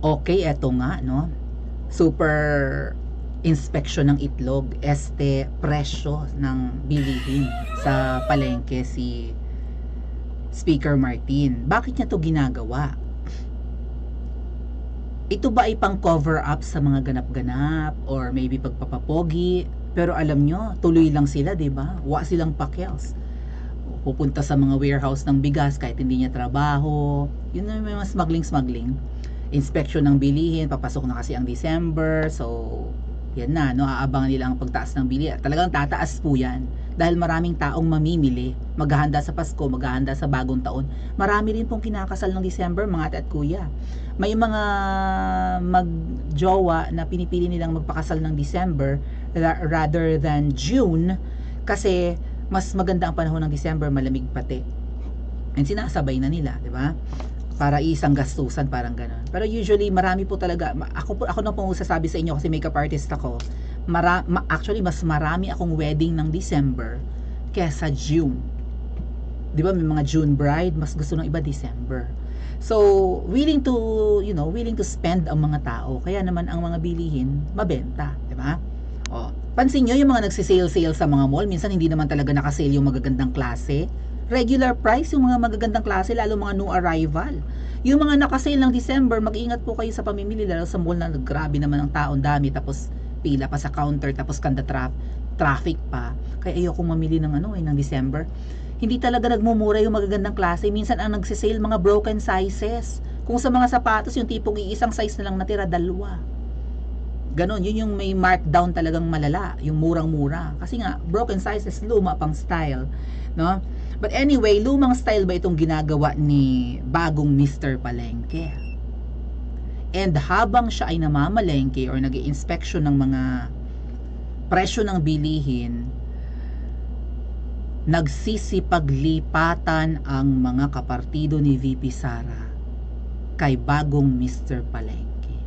Okay, eto nga, no? Super inspection ng itlog, presyo ng bilihin sa palengke si Speaker Martin. Bakit niya to ginagawa? Ito ba ay pang cover up sa mga ganap-ganap or maybe pagpapapogi? Pero alam nyo, tuloy lang sila, 'di ba? Wa silang pakels. Pupunta sa mga warehouse ng bigas kahit hindi niya trabaho. Yun na may mas smuggling. Inspection ng bilihin, papasok na kasi ang December. So, yan na, no? Aabangan nila ang pagtaas ng bilihin. Talagang tataas po yan. Dahil maraming taong mamimili. Maghahanda sa Pasko, maghahanda sa bagong taon. Marami rin pong kinakasal ng December, mga ate at kuya. May mga magjowa na pinipili nilang magpakasal ng December rather than June kasi mas maganda ang panahon ng December, malamig pati. And sinasabay na nila, di ba? Para isang gastusan, parang gano'n. Pero usually, marami po talaga, ako na po sasabi sa inyo kasi makeup artist ako, actually, mas marami akong wedding ng December kesa June. Di ba, may mga June bride, mas gusto ng iba December. So, willing to spend ang mga tao. Kaya naman ang mga bilihin, mabenta, di ba? Oh, pansin nyo yung mga nagsisale-sale sa mga mall, minsan hindi naman talaga nakasale yung magagandang klase. Regular price yung mga magagandang klase, lalo mga new arrival. Yung mga nakasale ng December, mag-ingat po kayo sa pamimili, lalo sa mall na grabe naman ang taon, dami, tapos pila pa sa counter, tapos kanda traffic pa. Kaya ayokong mamili ng ng December. Hindi talaga nagmumura yung magagandang klase. Minsan ang nagsisale mga broken sizes. Kung sa mga sapatos, yung tipong iisang size na lang natira, dalawa. Ganon, yun yung may markdown talagang malala, yung murang-mura. Kasi nga, broken sizes, luma pang style, no? But anyway, lumang style ba itong ginagawa ni bagong Mr. Palengke? And habang siya ay namamalengke or nag-i-inspection ng mga presyo ng bilihin, nagsisipaglipatan ang mga kapartido ni VP Sara kay bagong Mr. Palengke.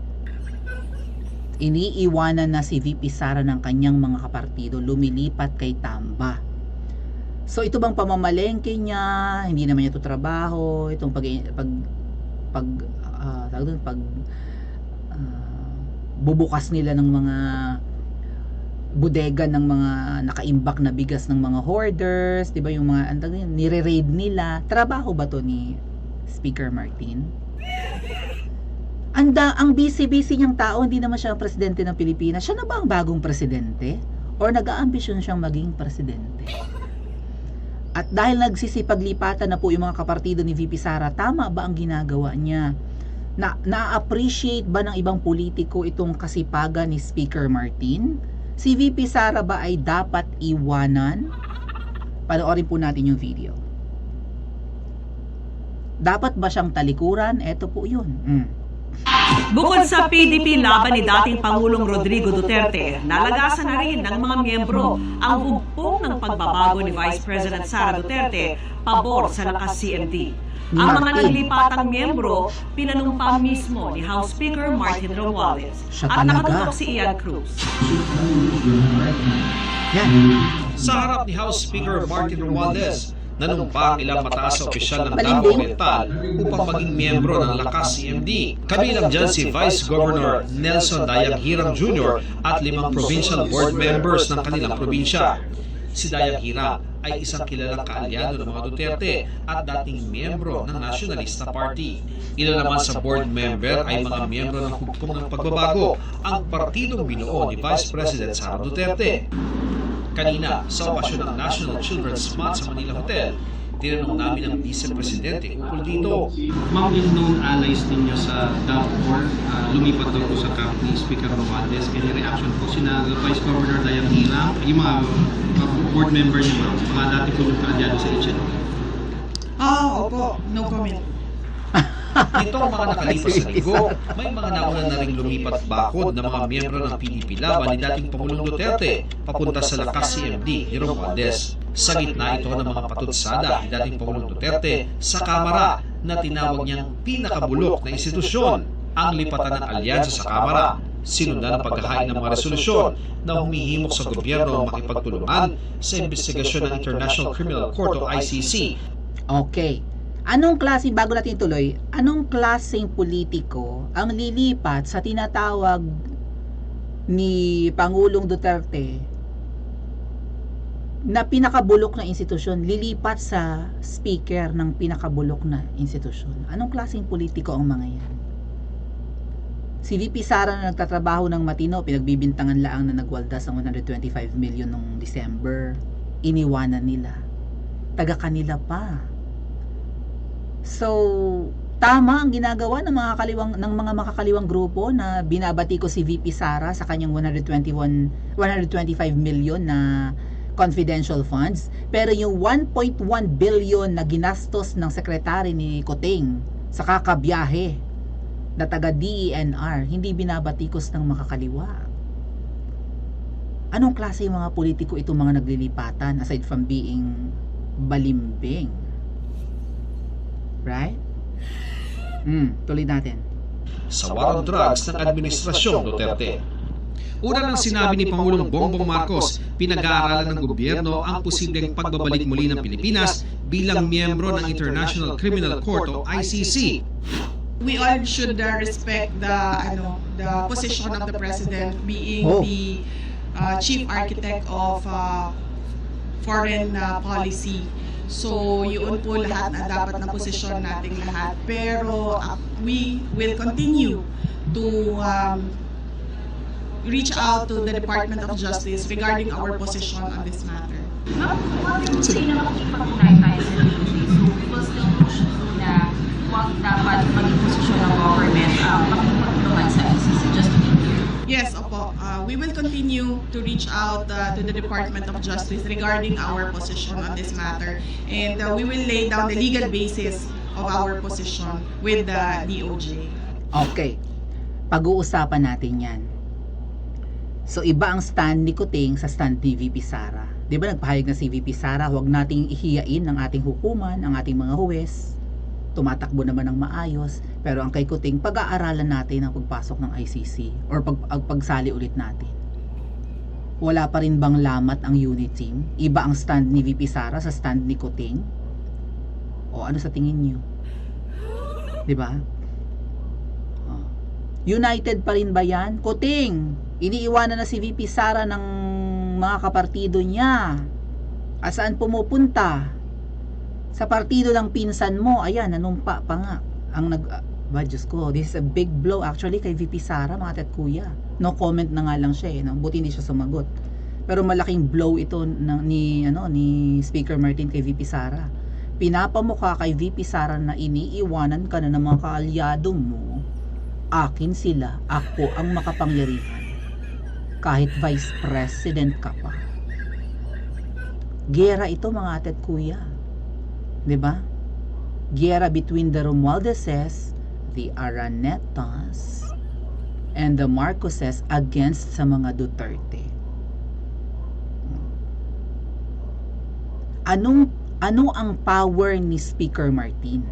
Iniiwanan na si VP Sara ng kanyang mga kapartido, lumilipat kay Tamba. So ito bang pamamalengke niya, hindi naman niya ito trabaho, itong bubukas nila ng mga bodega ng mga nakaimbak na bigas ng mga hoarders, 'di ba, yung mga nire-raid nila. Trabaho ba to ni Speaker Martin? Ang busy-busy niyang tao, hindi naman siya ang presidente ng Pilipinas. Siya na ba ang bagong presidente? Or nag-aambisyon siyang maging presidente? At dahil nagsisipaglipatan na po yung mga kapartido ni VP Sara, tama ba ang ginagawa niya? Na-appreciate ba ng ibang politiko itong kasipagan ni Speaker Martin? Si VP Sara ba ay dapat iwanan? Panoorin po natin yung video. Dapat ba siyang talikuran? Eto po yun. Bukod sa PDP laban ni dating Pangulong Rodrigo Duterte, nalagasan na rin ng mga miyembro ang hugpong ng pagbabago ni Vice President Sara Duterte pabor sa lakas CMD. Ang mga naglipatang miyembro, pinanumpa mismo ni House Speaker Martin Romualdez at nakatutok si Ian Cruz. Sa harap ni House Speaker Martin Romualdez, nanumpa ang ilang mataas na opisyal ng Davao Oriental upang maging miyembro ng Lakas CMD. Kabilang dyan si Vice Governor Nelson Dayang Hirang Jr. at 5 provincial board members ng kanilang probinsya. Si Dayang Hirang ay isang kilalang kaalyado ng mga Duterte at dating miyembro ng Nationalista Party. Ilan naman sa board member ay mga miyembro ng hugpong ng pagbabago, ang partidong binuo ni Vice President Sara Duterte. Kanina, sa okasyon ng National Children's Month sa Manila Hotel, tinanong namin ang Vice Presidente ukol dito. Mga known allies ninyo sa DAP4, lumipat daw po sa camp ni Speaker Romualdez. Any reaction po sina Vice Governor Dayang Hirang, yung mga board member niyo, mga dati po yung kaalyado sa HNO? Opo, no comment. Nitong mga nakalipas na linggo, may mga nauna na ring lumipat bakod ng mga miyembro ng PDP laban ni dating Pangulong Duterte papunta sa Lakas CMD ni Romualdez. Sa gitna ito ng mga patutsada ni dating Pangulong Duterte sa Kamara na tinawag niyang pinakabulok na institusyon. Ang lipatan ng alyansa sa Kamara, sinundan ang paghahain ng mga resolusyon na humihimok sa gobyerno makipagtulungan sa investigasyon ng International Criminal Court o ICC. Okay. Anong klaseng, bago natin tuloy, anong klaseng politiko ang lilipat sa tinatawag ni Pangulong Duterte na pinakabulok na institusyon, lilipat sa speaker ng pinakabulok na institusyon? Anong klaseng politiko ang mga yan? Si VP Sara na nagtatrabaho ng matino, pinagbibintangan laang na nagwaldas ang 125 million noong December. Iniwanan nila. Taga kanila pa. So, tama ang ginagawa ng mga makakaliwang grupo na binabati ko si VP Sara sa kanyang 125 million na confidential funds, pero yung 1.1 billion na ginastos ng sekretary ni Kuting sa kakabiyahe na taga DENR, hindi binabatikos ng makakaliwa. Anong klase yung mga politiko itong mga naglilipatan aside from being balimbing? Right? Tuloy natin. Sa war on drugs ng Administrasyong Duterte. Una nang sinabi ni Pangulong Bongbong Marcos, pinag-aaralan ng gobyerno ang posibleng pagbabalik muli ng Pilipinas bilang miyembro ng International Criminal Court o ICC. We all should respect the position of the president being the chief architect of foreign policy. So, yun po lahat na dapat na posisyon nating lahat. Pero we will continue to reach out to the Department of Justice regarding our position on this matter. Ma'am, bakit hindi na makikipag-unite tayo sa DOJ? So, we will still push through na huwag dapat maging posisyon ng government makikipag-tulungan sa ICC, just to be clear. Yes, opo. We will continue to reach out to the Department of Justice regarding our position on this matter. And we will lay down the legal basis of our position with the DOJ. Okay. Pag-uusapan natin yan. So, iba ang stand ni Kuting sa stand ni VP Sara. Di ba nagpahayag na si VP Sara, huwag nating ihiyain ng ating hukuman, ang ating mga huwes. Tumatakbo naman ng maayos. Pero ang kay Kuting, pag-aaralan natin ang pagpasok ng ICC or pagsali ulit natin. Wala pa rin bang lamat ang unit team? Iba ang stand ni VP Sara sa stand ni Kuting? O ano sa tingin niyo? Di ba? United pa rin ba yan? Kuting, iniiwanan na si VP Sara ng mga kapartido niya. Asaan pumupunta? Sa partido ng pinsan mo, ayan, nanumpa pa nga. Ang Diyos ko, this is a big blow actually kay VP Sara, mga tet kuya. No comment na nga lang siya, no? Buti hindi siya sumagot. Pero malaking blow ito ni Speaker Martin kay VP Sara. Pinapamukha kay VP Sara na iniiwanan ka na ng mga kaalyado mo. Akin sila, ako ang makapangyarihan. Kahit Vice President ka pa. Gera ito, mga atet kuya. 'Di ba? Gera between the Romualdeses, the Aranetas, and the Marcoses against sa mga Duterte. Ano ang power ni Speaker Martin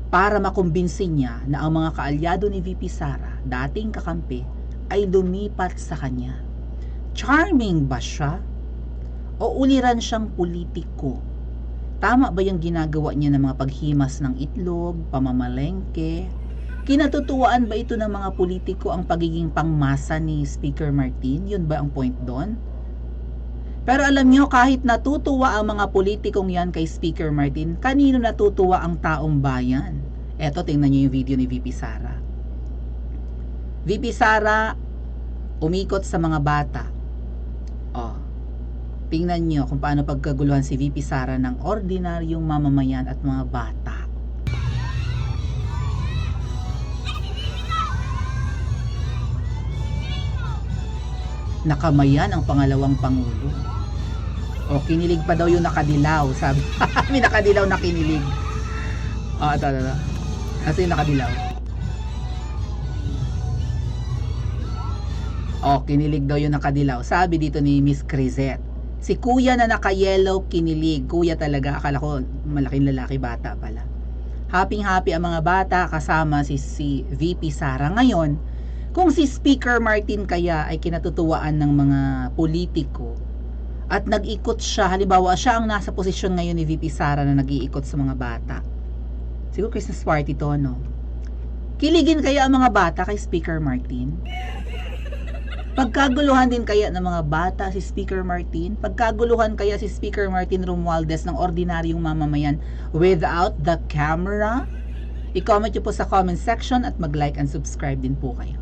para makumbinsin niya na ang mga kaalyado ni VP Sara, dating kakampi, ay lumipat sa kanya? Charming ba siya? O uliran siyang politiko? Tama ba yung ginagawa niya ng mga paghimas ng itlog, pamamalengke? Kinatutuwaan ba ito ng mga politiko ang pagiging pangmasa ni Speaker Martin? Yun ba ang point doon? Pero alam nyo, kahit natutuwa ang mga politikong yan kay Speaker Martin, kanino natutuwa ang taong bayan? Eto, tingnan nyo yung video ni VP Sara. VP Sara, umikot sa mga bata. Tingnan nyo kung paano pagkaguluhan si VP Sara ng ordinaryong mamamayan at mga bata. Nakamayan ang pangalawang pangulo. O, kinilig pa daw yung nakadilaw. Sabi, may nakadilaw na kinilig. Ito. Kasi yung nakadilaw. O, kinilig daw yung nakadilaw. Sabi dito ni Miss Crisette. Si kuya na naka-yellow kinilig. Kuya talaga. Akala ko malaking lalaki, bata pala. Happy ang mga bata kasama si VP Sara. Ngayon, kung si Speaker Martin kaya ay kinatutuwaan ng mga politiko at nag-ikot siya, halimbawa siya ang nasa posisyon ngayon ni VP Sara na nag-iikot sa mga bata. Siguro Christmas party to, no? Kiligin kaya ang mga bata kay Speaker Martin? Pagkaguluhan din kaya ng mga bata si Speaker Martin? Pagkaguluhan kaya si Speaker Martin Romualdez ng ordinaryong mamamayan without the camera? I-comment nyo po sa comment section at mag-like and subscribe din po kayo.